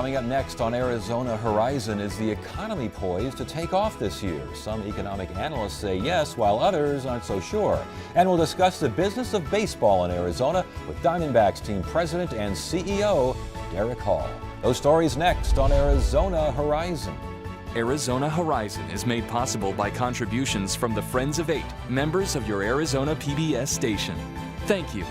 Coming up next on Arizona Horizon, is the economy poised to take off this year? Some economic analysts say yes, while others aren't so sure. And we'll discuss the business of baseball in Arizona with Diamondbacks team president and CEO Derek Hall. Those stories next on Arizona Horizon. Arizona Horizon is made possible by contributions from the Friends of Eight, members of your Arizona PBS station. Thank you.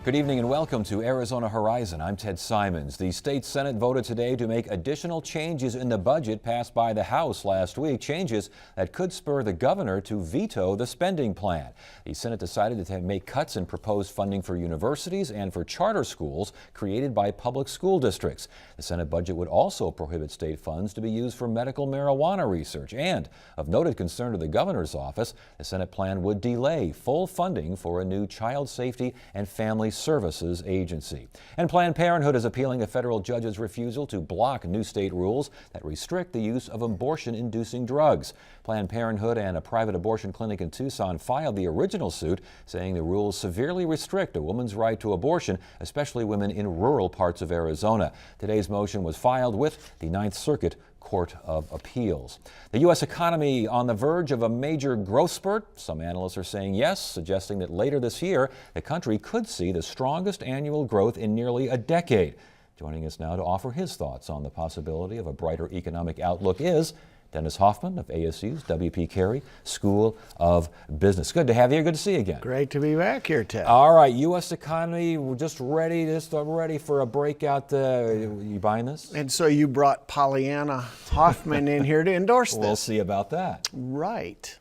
Good evening and welcome to Arizona Horizon. I'm Ted Simons. The state Senate voted today to make additional changes in the budget passed by the House last week, changes that could spur the governor to veto the spending plan. The Senate decided to make cuts in proposed funding for universities and for charter schools created by public school districts. The Senate budget would also prohibit state funds to be used for medical marijuana research. And of noted concern to the governor's office, the Senate plan would delay full funding for a new child safety and family services agency. And Planned Parenthood is appealing a federal judge's refusal to block new state rules that restrict the use of abortion-inducing drugs. Planned Parenthood and a private abortion clinic in Tucson filed the original suit, saying the rules severely restrict a woman's right to abortion, especially women in rural parts of Arizona. Today's motion was filed with the Ninth Circuit Court of Appeals. The U.S. economy on the verge of a major growth spurt? Some analysts are saying yes, suggesting that later this year, the country could see the strongest annual growth in nearly a decade. Joining us now to offer his thoughts on the possibility of a brighter economic outlook is Dennis Hoffman of ASU's W.P. Carey School of Business. Good to have you here. Good to see you again. Great to be back here, Ted. All right, U.S. economy, we're just ready for a breakout. You buying this? And so you brought Pollyanna Hoffman in here to endorse this. We'll see about that. Right.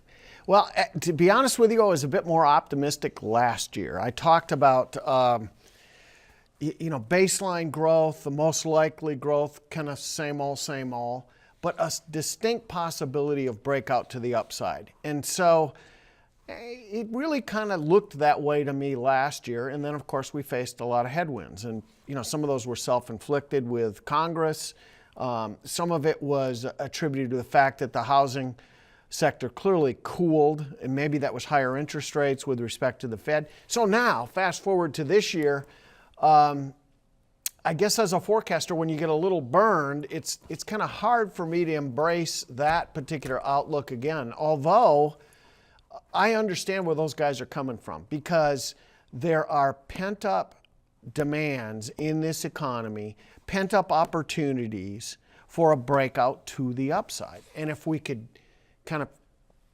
Well, to be honest with you, I was a bit more optimistic last year. I talked about baseline growth, the most likely growth, kind of same old, but a distinct possibility of breakout to the upside. And so it really kind of looked that way to me last year. And then, of course, we faced a lot of headwinds. And, some of those were self-inflicted with Congress. Some of it was attributed to the fact that the housing sector clearly cooled, and maybe that was higher interest rates with respect to the Fed. So now, fast forward to this year, I guess as a forecaster, when you get a little burned, it's kind of hard for me to embrace that particular outlook again. Although I understand where those guys are coming from, because there are pent-up demands in this economy, pent-up opportunities for a breakout to the upside. And if we could kind of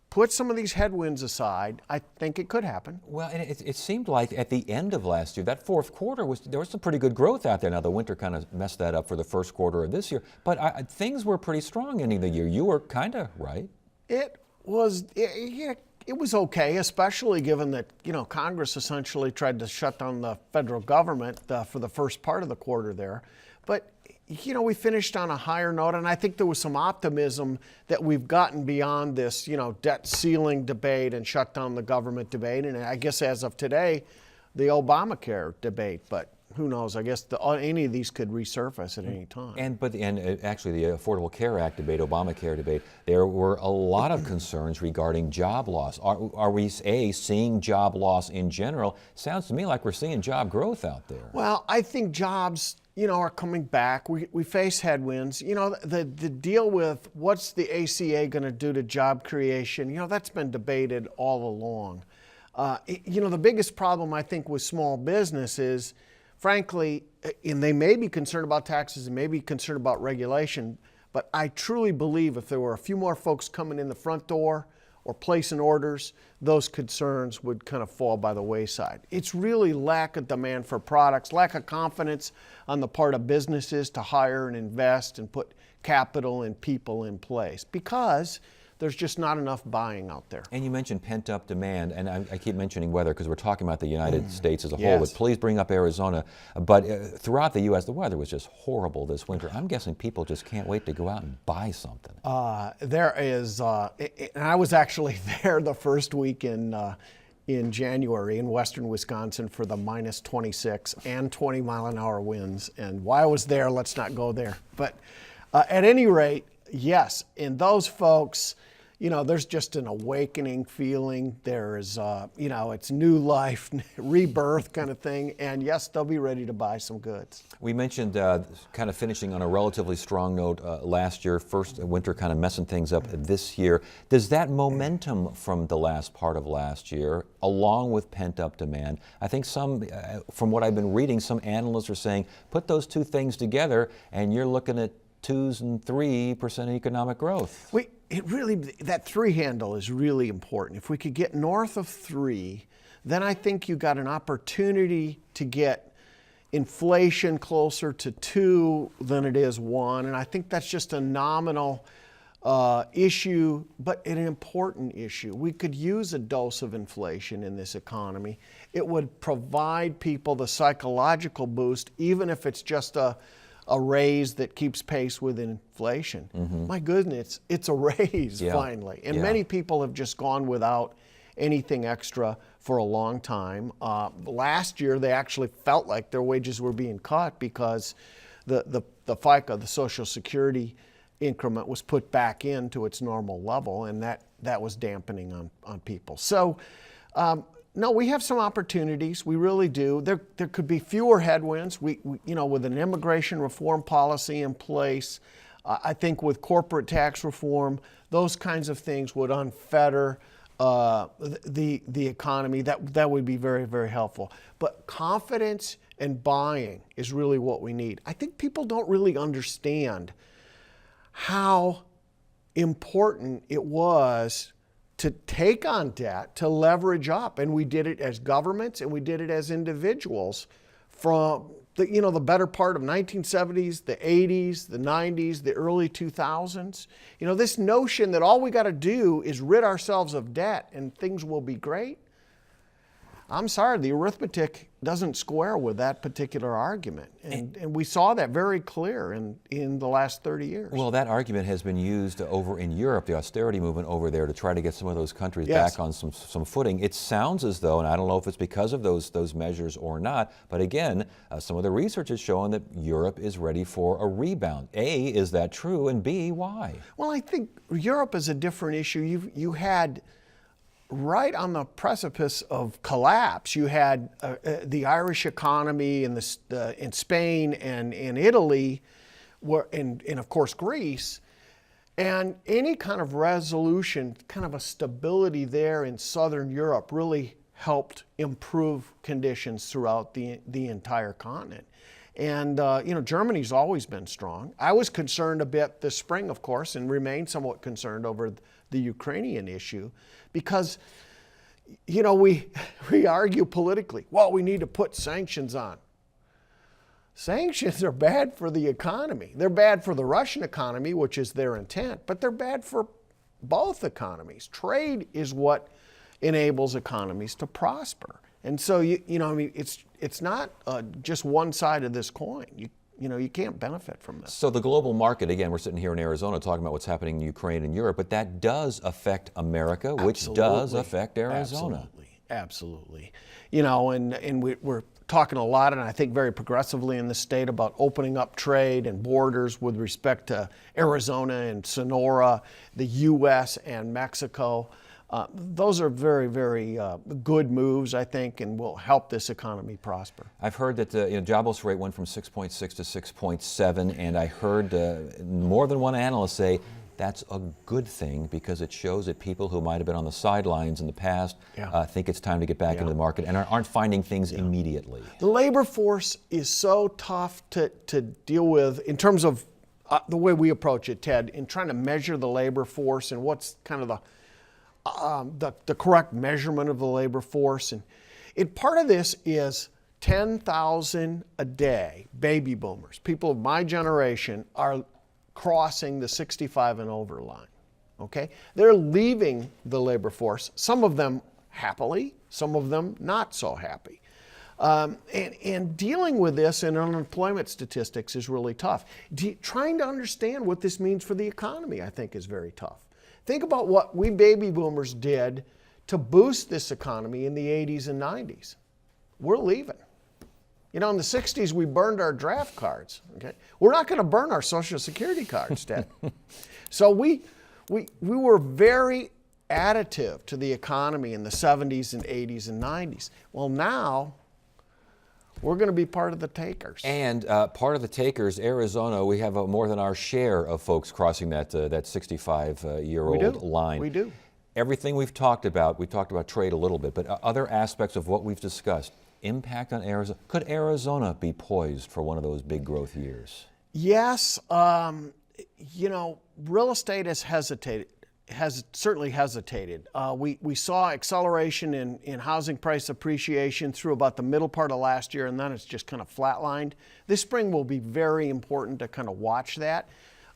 put some of these headwinds aside, I think it could happen. Well, and it seemed like at the end of last year, that fourth quarter, there was some pretty good growth out there. Now, the winter kind of messed that up for the first quarter of this year, but things were pretty strong ending the year. You were kind of right. It was okay, especially given that, Congress essentially tried to shut down the federal government for the first part of the quarter there. But we finished on a higher note, and I think there was some optimism that we've gotten beyond this, debt ceiling debate and shut down the government debate. And I guess as of today, the Obamacare debate. But who knows? I guess any of these could resurface at any time. And actually, the Affordable Care Act debate, Obamacare debate, there were a lot of concerns regarding job loss. Are we seeing job loss in general? Sounds to me like we're seeing job growth out there. Well, I think jobs are coming back. We face headwinds. The deal with what's the ACA going to do to job creation, that's been debated all along. The biggest problem, I think, with small business is, frankly, and they may be concerned about taxes and may be concerned about regulation, but I truly believe if there were a few more folks coming in the front door or placing orders, those concerns would kind of fall by the wayside. It's really lack of demand for products, lack of confidence on the part of businesses to hire and invest and put capital and people in place, because there's just not enough buying out there. And you mentioned pent-up demand, and I keep mentioning weather because we're talking about the United States as a whole, yes. but please bring up Arizona. But throughout the U.S., the weather was just horrible this winter. I'm guessing people just can't wait to go out and buy something. There is, and I was actually there the first week in January in western Wisconsin for the minus 26 and 20-mile-an-hour winds. And while I was there, let's not go there. But at any rate, yes, and those folks, there's just an awakening feeling. There is, it's new life, rebirth kind of thing. And yes, they'll be ready to buy some goods. We mentioned kind of finishing on a relatively strong note last year, first winter kind of messing things up this year. Does that momentum from the last part of last year, along with pent-up demand, I think some, from what I've been reading, some analysts are saying, put those two things together and you're looking at 2% and 3% economic growth. That 3 handle is really important. If we could get north of 3, then I think you got an opportunity to get inflation closer to 2 than it is 1. And I think that's just a nominal issue, but an important issue. We could use a dose of inflation in this economy. It would provide people the psychological boost, even if it's just a raise that keeps pace with inflation. My goodness, it's a raise finally. And many people have just gone without anything extra for a long time. Last year, they actually felt like their wages were being cut because the FICA, the Social Security increment, was put back into its normal level, and that was dampening on people. So, no, we have some opportunities. We really do. There could be fewer headwinds. We with an immigration reform policy in place, I think with corporate tax reform, those kinds of things would unfetter the economy. That would be very, very helpful. But confidence and buying is really what we need. I think people don't really understand how important it was to take on debt, to leverage up. And we did it as governments and we did it as individuals from the better part of 1970s, the 80s, the 90s, the early 2000s. This notion that all we got to do is rid ourselves of debt and things will be great. I'm sorry, the arithmetic doesn't square with that particular argument. And we saw that very clear in the last 30 years. Well, that argument has been used over in Europe, the austerity movement over there, to try to get some of those countries back on some footing. It sounds as though, and I don't know if it's because of those measures or not, but again, some of the research is showing that Europe is ready for a rebound. A, is that true? And B, why? Well, I think Europe is a different issue. You had, right on the precipice of collapse, you had the Irish economy in Spain and in Italy, and of course Greece, and any kind of resolution, kind of a stability there in Southern Europe really helped improve conditions throughout the entire continent. And Germany's always been strong. I was concerned a bit this spring, of course, and remain somewhat concerned over the Ukrainian issue, because we argue politically, well, we need to put sanctions on. Sanctions are bad for the economy. They're bad for the Russian economy, which is their intent, but they're bad for both economies. Trade is what enables economies to prosper. And so, it's not just one side of this coin. You can't benefit from this. So the global market, again, we're sitting here in Arizona talking about what's happening in Ukraine and Europe, but that does affect America, which does affect Arizona. Absolutely. And we're talking a lot, and I think very progressively in the state, about opening up trade and borders with respect to Arizona and Sonora, the U.S. and Mexico. Those are very, very good moves, I think, and will help this economy prosper. I've heard that the jobless rate went from 6.6 to 6.7, and I heard more than one analyst say that's a good thing because it shows that people who might have been on the sidelines in the past think it's time to get back into the market and aren't finding things immediately. The labor force is so tough to deal with in terms of the way we approach it, Ted, in trying to measure the labor force and what's kind of the correct measurement of the labor force. And part of this is 10,000 a day baby boomers, people of my generation, are crossing the 65 and over line. Okay? They're leaving the labor force, some of them happily, some of them not so happy. And dealing with this in unemployment statistics is really tough. Trying to understand what this means for the economy, I think, is very tough. Think about what we baby boomers did to boost this economy in the 80s and 90s. We're leaving. In the 60s, we burned our draft cards. Okay? We're not going to burn our Social Security cards, Ted. So we were very additive to the economy in the 70s and 80s and 90s. Well, now we're going to be part of the takers. And part of the takers, Arizona, we have more than our share of folks crossing that 65-year-old line. We do. Everything we talked about trade a little bit, but other aspects of what we've discussed, impact on Arizona. Could Arizona be poised for one of those big growth years? Yes. Real estate has certainly hesitated. We saw acceleration in housing price appreciation through about the middle part of last year, and then it's just kind of flatlined. This spring will be very important to kind of watch that.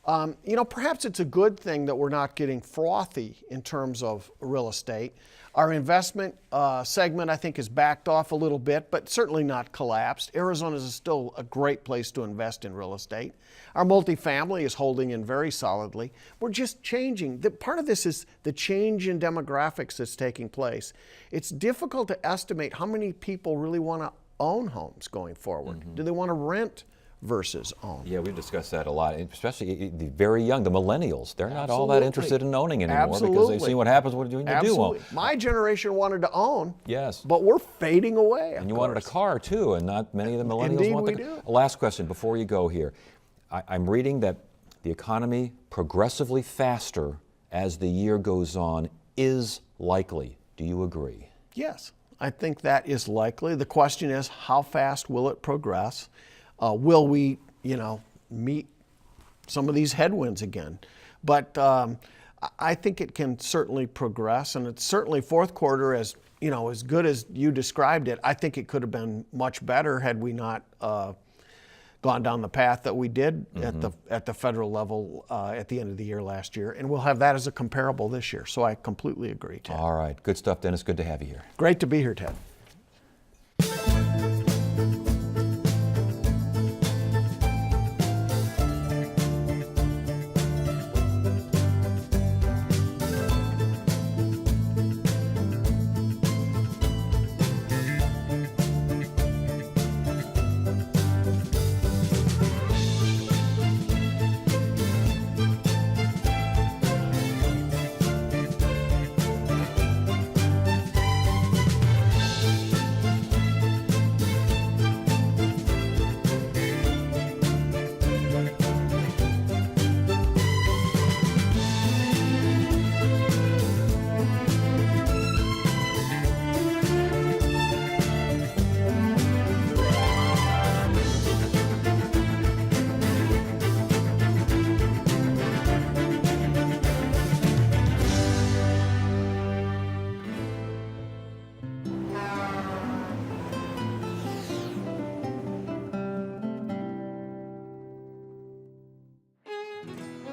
Perhaps it's a good thing that we're not getting frothy in terms of real estate. Our investment segment, I think, has backed off a little bit, but certainly not collapsed. Arizona is still a great place to invest in real estate. Our multifamily is holding in very solidly. We're just changing. Part of this is the change in demographics that's taking place. It's difficult to estimate how many people really want to own homes going forward. Do they want to rent versus own? Yeah, we've discussed that a lot, especially the very young, the millennials. They're not all that interested in owning anymore because they see what happens when you do own. My generation wanted to own, yes, but we're fading away. And you wanted a car too, and not many of the millennials Indeed want we the do. Last question before you go here. I'm reading that the economy progressively faster as the year goes on is likely. Do you agree? Yes, I think that is likely. The question is, how fast will it progress? Will we, meet some of these headwinds again? But I think it can certainly progress, and it's certainly fourth quarter, as good as you described it. I think it could have been much better had we not gone down the path that we did at the federal level at the end of the year last year, and we'll have that as a comparable this year. So I completely agree, Ted. All right, good stuff, Dennis. Good to have you here. Great to be here, Ted.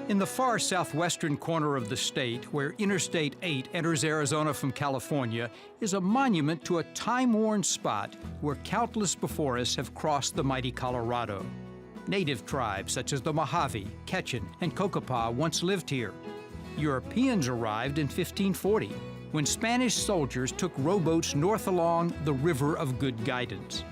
In the far southwestern corner of the state, where Interstate 8 enters Arizona from California, is a monument to a time-worn spot where countless before us have crossed the mighty Colorado. Native tribes such as the Mojave, Quechan, and Cocopah once lived here. Europeans arrived in 1540, when Spanish soldiers took rowboats north along the River of Good Guidance.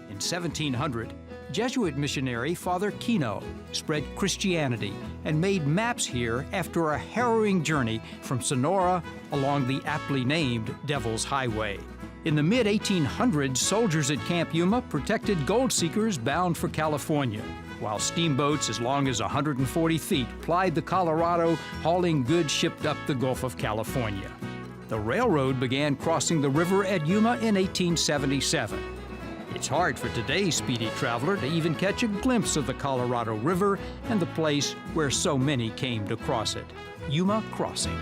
In 1700, Jesuit missionary Father Kino spread Christianity and made maps here after a harrowing journey from Sonora along the aptly named Devil's Highway. In the mid-1800s, soldiers at Camp Yuma protected gold seekers bound for California, while steamboats as long as 140 feet plied the Colorado, hauling goods shipped up the Gulf of California. The railroad began crossing the river at Yuma in 1877. It's hard for today's speedy traveler to even catch a glimpse of the Colorado River and the place where so many came to cross it, Yuma Crossing.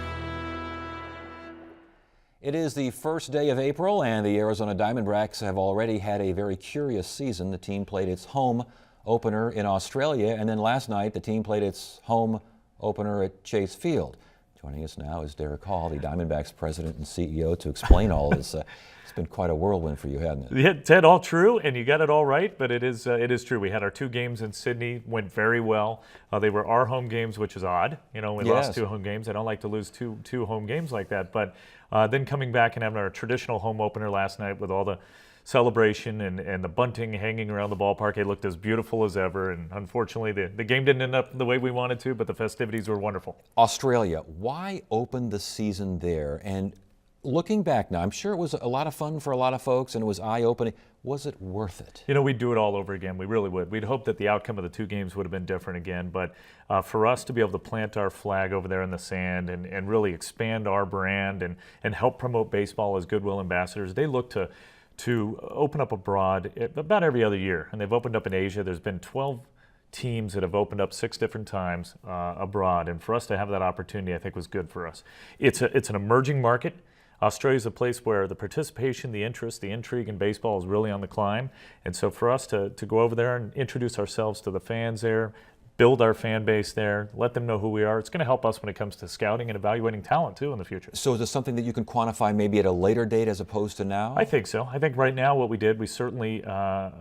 It is the first day of April, and the Arizona Diamondbacks have already had a very curious season. The team played its home opener in Australia, and then last night the team played its home opener at Chase Field. Joining us now is Derek Hall, the Diamondbacks president and CEO, to explain all this. It's been quite a whirlwind for you, hasn't it? Yeah, Ted, all true, and you got it all right, but it is true. We had our 2 games in Sydney, went very well. They were our home games, which is odd. We lost 2 home games. I don't like to lose two home games like that, but then coming back and having our traditional home opener last night with all the celebration and the bunting hanging around the ballpark. It looked as beautiful as ever, and unfortunately the game didn't end up the way we wanted to, but the festivities were wonderful. Australia, why open the season there? And looking back now, I'm sure it was a lot of fun for a lot of folks and it was eye-opening. Was it worth it? You know, we'd do it all over again. We really would. We'd hope that the outcome of the 2 games would have been different again, but for us to be able to plant our flag over there in the sand and really expand our brand and help promote baseball as goodwill ambassadors, they look to open up abroad about every other year, and they've opened up in Asia. There's been 12 teams that have opened up 6 different times abroad, and for us to have that opportunity, I think, was good for us. It's an emerging market. Australia is a place where the participation, the interest, the intrigue in baseball is really on the climb. And so for us to go over there and introduce ourselves to the fans there, build our fan base there, let them know who we are, it's going to help us when it comes to scouting and evaluating talent too in the future. So is this something that you can quantify maybe at a later date as opposed to now? I think so. I think right now what we did, we certainly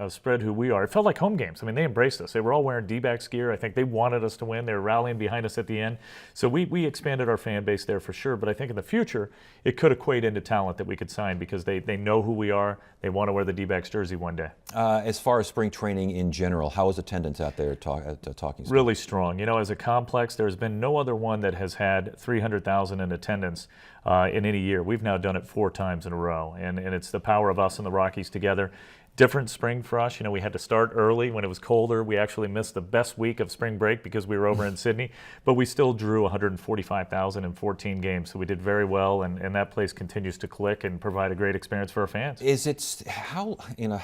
spread who we are. It felt like home games. I mean, they embraced us. They were all wearing D-backs gear. I think they wanted us to win. They were rallying behind us at the end. So we expanded our fan base there for sure. But I think in the future, it could equate into talent that we could sign because they know who we are. They want to wear the D-backs jersey one day. As far as spring training in general, how is attendance out there at Talking Stick? Really strong. You know, as a complex, there's been no other one that has had 300,000 in attendance in any year. We've now done it 4 times in a row, and it's the power of us and the Rockies together. Different spring for us. You know, we had to start early when it was colder. We actually missed the best week of spring break because we were over in Sydney, but we still drew 145,000 in 14 games, so we did very well, and that place continues to click and provide a great experience for our fans. Is it, how, you know,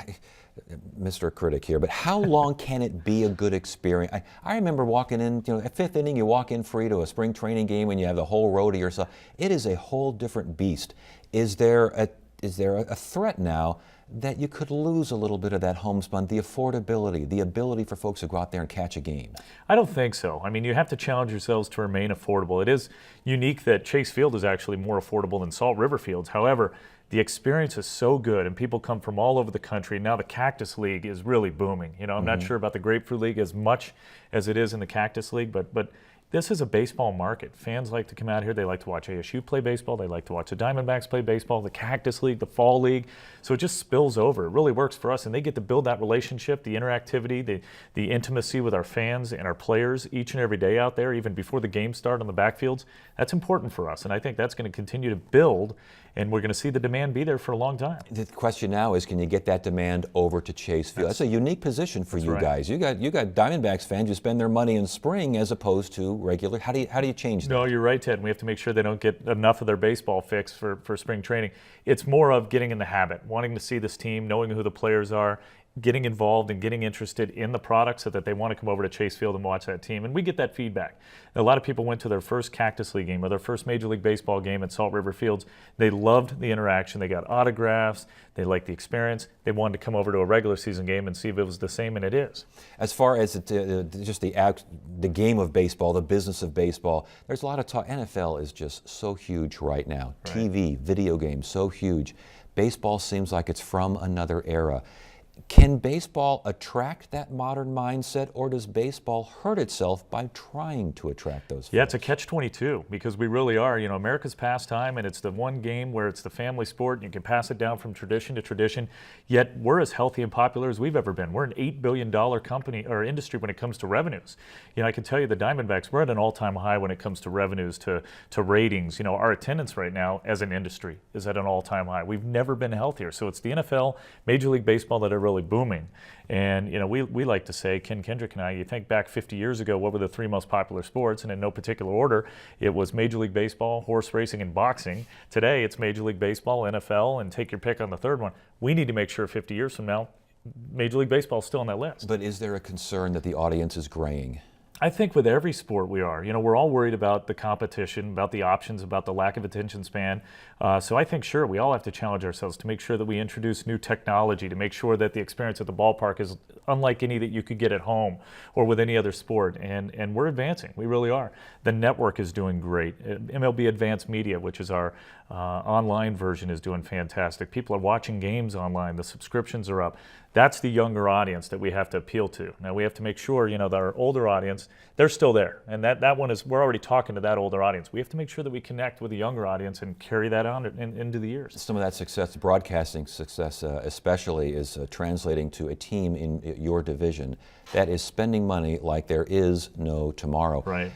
Mr. Critic here, but how long can it be a good experience? I remember walking in, you know, at 5th inning, you walk in free to a spring training game and you have the whole row to yourself. It is a whole different beast. Is there a threat now that you could lose a little bit of that homespun, the affordability, the ability for folks to go out there and catch a game? I don't think so. I mean, you have to challenge yourselves to remain affordable. It is unique that Chase Field is actually more affordable than Salt River Fields. However, the experience is so good, and people come from all over the country. Now the Cactus League is really booming. You know, I'm not sure about the Grapefruit League as much as it is in the Cactus League, but this is a baseball market. Fans like to come out here. They like to watch ASU play baseball. They like to watch the Diamondbacks play baseball, the Cactus League, the Fall League. So it just spills over. It really works for us, and they get to build that relationship, the interactivity, the intimacy with our fans and our players each and every day out there, even before the games start on the backfields. That's important for us, and I think that's going to continue to build, and we're going to see the demand be there for a long time. The question now is, can you get that demand over to Chase Field? That's a unique position for you guys. You got Diamondbacks fans who spend their money in spring as opposed to regular. How do you change that? No, you're right, Ted. And we have to make sure they don't get enough of their baseball fix for spring training. It's more of getting in the habit, wanting to see this team, knowing who the players are, getting involved and getting interested in the product so that they want to come over to Chase Field and watch that team. And we get that feedback. A lot of people went to their first Cactus League game or their first Major League Baseball game at Salt River Fields. They loved the interaction. They got autographs. They liked the experience. They wanted to come over to a regular season game and see if it was the same, and it is. As far as just the game of baseball, the business of baseball, there's a lot of talk. NFL is just so huge right now. Right. TV, video games, so huge. Baseball seems like it's from another era. Can baseball attract that modern mindset, or does baseball hurt itself by trying to attract those folks? Yeah, it's a catch-22 because we really are, you know, America's pastime, and it's the one game where it's the family sport and you can pass it down from tradition to tradition, yet we're as healthy and popular as we've ever been. We're an $8 billion company or industry when it comes to revenues. You know, I can tell you the Diamondbacks, we're at an all-time high when it comes to revenues, to ratings. You know, our attendance right now as an industry is at an all-time high. We've never been healthier. So it's the NFL, Major League Baseball that are really booming. And, you know, we like to say, Ken Kendrick and I, you think back 50 years ago, what were the 3 most popular sports? And in no particular order, it was Major League Baseball, horse racing, and boxing. Today, it's Major League Baseball, NFL, and take your pick on the third one. We need to make sure 50 years from now, Major League Baseball is still on that list. But is there a concern that the audience is graying? I think with every sport we are. You know, we're all worried about the competition, about the options, about the lack of attention span. So I think, sure, we all have to challenge ourselves to make sure that we introduce new technology, to make sure that the experience at the ballpark is unlike any that you could get at home or with any other sport. And we're advancing. We really are. The network is doing great. MLB Advanced Media, which is our online version, is doing fantastic. People are watching games online. The subscriptions are up. That's the younger audience that we have to appeal to. Now, we have to make sure, you know, that our older audience, fans, they're still there. And that one is, we're already talking to that older audience. We have to make sure that we connect with the younger audience and carry that on into the years. Some of that success, broadcasting success especially, is translating to a team in your division that is spending money like there is no tomorrow. Right.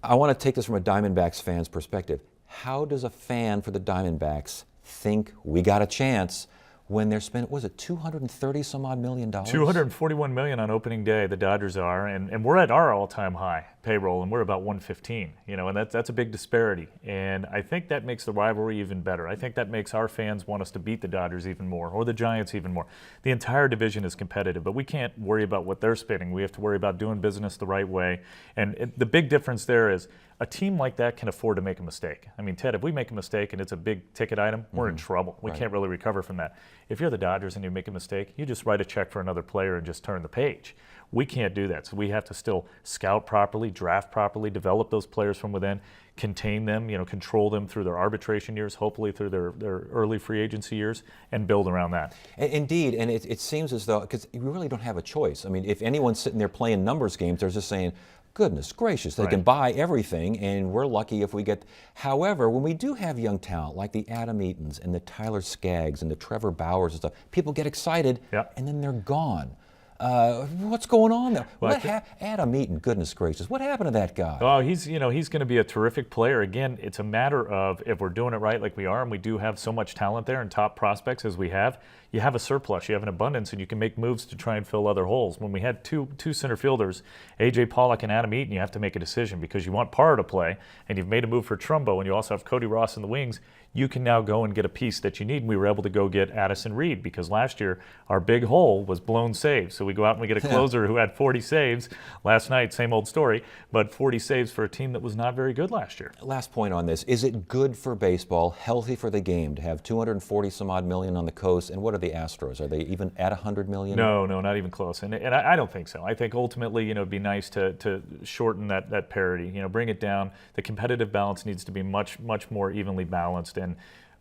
I want to take this from a Diamondbacks fan's perspective. How does a fan for the Diamondbacks think we got a chance when they're spending, was it $230 some odd million? $241 million on opening day, the Dodgers are, and we're at our all-time high payroll, and we're about 115. You know, and that's a big disparity. And I think that makes the rivalry even better. I think that makes our fans want us to beat the Dodgers even more, or the Giants even more. The entire division is competitive, but we can't worry about what they're spending. We have to worry about doing business the right way. And the big difference there is a team like that can afford to make a mistake. I mean, Ted, if we make a mistake and it's a big ticket item, we're in trouble. We can't really recover from that. If you're the Dodgers and you make a mistake, you just write a check for another player and just turn the page. We can't do that. So we have to still scout properly, draft properly, develop those players from within, contain them, you know, control them through their arbitration years, hopefully through their early free agency years, and build around that. Indeed, and it seems as though, because you really don't have a choice. I mean, if anyone's sitting there playing numbers games, they're just saying, goodness gracious, they can buy everything, and we're lucky if we get. However, when we do have young talent like the Adam Eatons and the Tyler Skaggs and the Trevor Bauers and stuff, people get excited, and then they're gone. What's going on there? Well, Adam Eaton, goodness gracious, what happened to that guy? Oh, he's going to be a terrific player. Again, it's a matter of if we're doing it right like we are, and we do have so much talent there and top prospects as we have, you have a surplus, you have an abundance, and you can make moves to try and fill other holes. When we had two center fielders, A.J. Pollock and Adam Eaton, you have to make a decision because you want Parra to play, and you've made a move for Trumbo, and you also have Cody Ross in the wings. You can now go and get a piece that you need. And we were able to go get Addison Reed because last year our big hole was blown saves. So we go out and we get a closer who had 40 saves last night, same old story, but 40 saves for a team that was not very good last year. Last point on this, is it good for baseball, healthy for the game to have 240 some odd million on the coast? And what are the Astros? Are they even at 100 million? No, not even close. And I don't think so. I think ultimately, you know, it'd be nice to shorten that parity, you know, bring it down. The competitive balance needs to be much more evenly balanced. And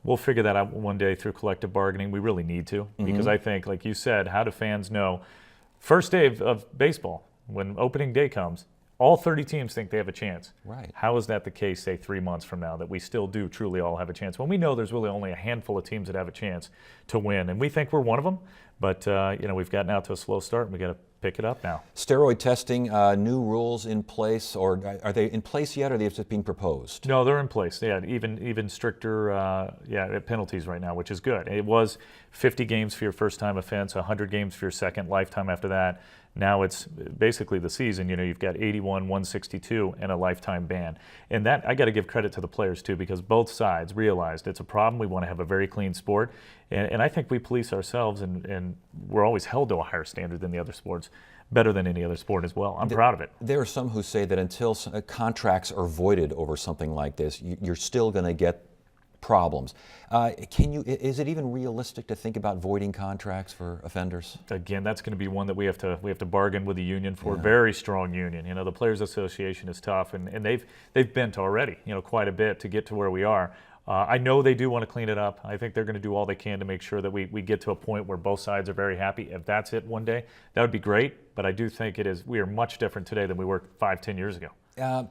we'll figure that out one day through collective bargaining. We really need to, because I think, like you said, how do fans know? First day of baseball, when opening day comes, all 30 teams think they have a chance. Right. How is that the case, say, 3 months from now, that we still do truly all have a chance? When we know there's really only a handful of teams that have a chance to win, and we think we're one of them, but you know, we've gotten out to a slow start, and we got to pick it up now. Steroid testing, new rules in place, or are they in place yet, or are they just being proposed? No, they're in place. Yeah, even stricter penalties right now, which is good. It was 50 games for your first-time offense, 100 games for your second, lifetime after that. Now it's basically the season. You know, you've got 81, 162, and a lifetime ban. And that, I got to give credit to the players too, because both sides realized it's a problem. We want to have a very clean sport, and I think we police ourselves, and we're always held to a higher standard than the other sports, better than any other sport as well. I'm proud of it. There are some who say that until contracts are voided over something like this, you're still going to get problems. Is it even realistic to think about voiding contracts for offenders? Again, that's going to be one that we have to bargain with the union for. Very strong union. You know, the Players Association is tough, and they've bent already, you know, quite a bit to get to where we are. I know they do want to clean it up. I think they're going to do all they can to make sure that we get to a point where both sides are very happy. If that's it one day, that would be great. But I do think we are much different today than we were 5-10 years ago.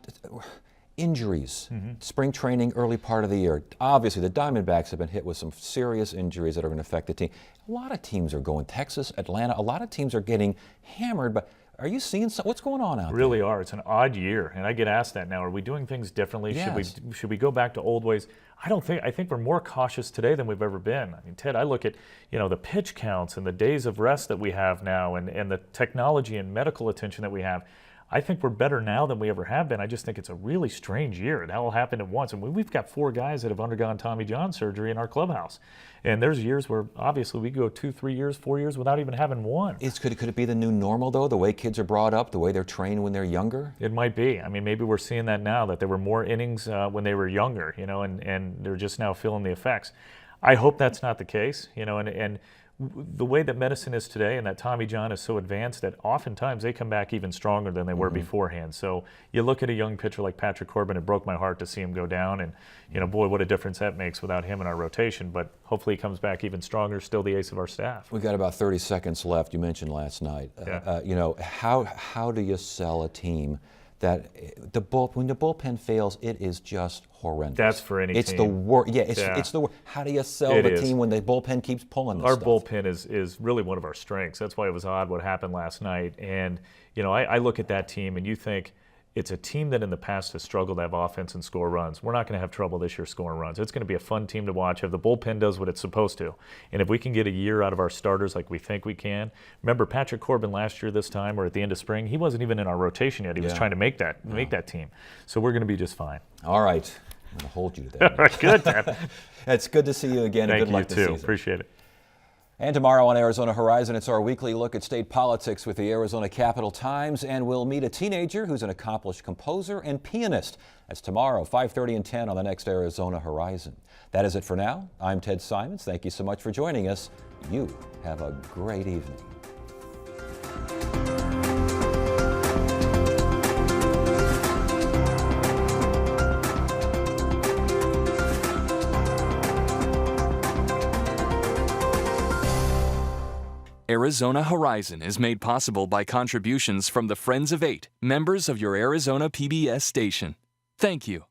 Injuries, spring training, early part of the year. Obviously, the Diamondbacks have been hit with some serious injuries that are going to affect the team. A lot of teams are going, Texas, Atlanta, a lot of teams are getting hammered, but are you seeing what's going on out there? Really are. It's an odd year, and I get asked that now. Are we doing things differently? Yes. Should we go back to old ways? I think we're more cautious today than we've ever been. I mean, Ted, I look at, you know, the pitch counts and the days of rest that we have now, and the technology and medical attention that we have. I think we're better now than we ever have been. I just think it's a really strange year. It all happened at once. And we've got 4 guys that have undergone Tommy John surgery in our clubhouse. And there's years where obviously we go 2, 3 years, 4 years without even having one. Could it be the new normal, though, the way kids are brought up, the way they're trained when they're younger? It might be. I mean, maybe we're seeing that now, that there were more innings when they were younger, you know, and they're just now feeling the effects. I hope that's not the case, you know, and the way that medicine is today and that Tommy John is so advanced that oftentimes they come back even stronger than they were beforehand. So you look at a young pitcher like Patrick Corbin, it broke my heart to see him go down, and boy, what a difference that makes without him in our rotation. But hopefully he comes back even stronger, still the ace of our staff. We've got about 30 seconds left. You mentioned last night. Yeah. How do you sell a team that when the bullpen fails, it is just horrendous. That's for any it's team. The worst. Yeah, it's the worst. How do you sell the team when the bullpen keeps pulling this Our stuff? bullpen is really one of our strengths. That's why it was odd what happened last night. And I look at that team and you think, it's a team that in the past has struggled to have offense and score runs. We're not going to have trouble this year scoring runs. It's going to be a fun team to watch if the bullpen does what it's supposed to. And if we can get a year out of our starters like we think we can. Remember, Patrick Corbin last year this time or at the end of spring, he wasn't even in our rotation yet. He was trying to make that team. So we're going to be just fine. All right. I'm going to hold you to that. All right, good, Ted. It's good to see you again. Thank and good luck you, this too. season. Appreciate it. And tomorrow on Arizona Horizon, it's our weekly look at state politics with the Arizona Capital Times, and we'll meet a teenager who's an accomplished composer and pianist. That's tomorrow, 5:30 and 10 on the next Arizona Horizon. That is it for now. I'm Ted Simons. Thank you so much for joining us. You have a great evening. Arizona Horizon is made possible by contributions from the Friends of 8, members of your Arizona PBS station. Thank you.